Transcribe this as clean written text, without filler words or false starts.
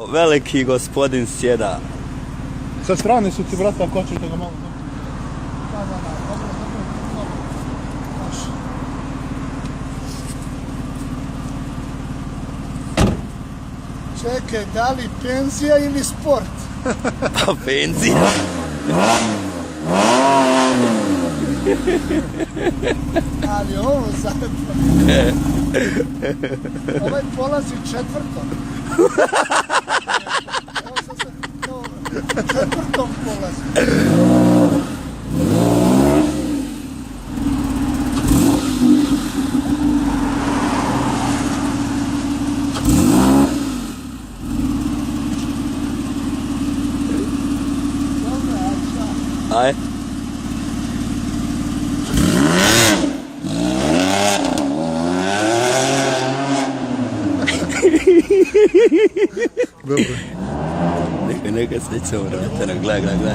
Veliki gospodin sjeda. Sa strane su ti vrata, ako hoćeš da ga malo... Da, dobro. Baš. Čekaj, da li penzija ili sport? Pa penzija. Ali ovo sad... Ovaj polazi četvrtom. Evo sad to četvrtom polazi. Aj. Dobro. Neka sreća u vrata, gledaj.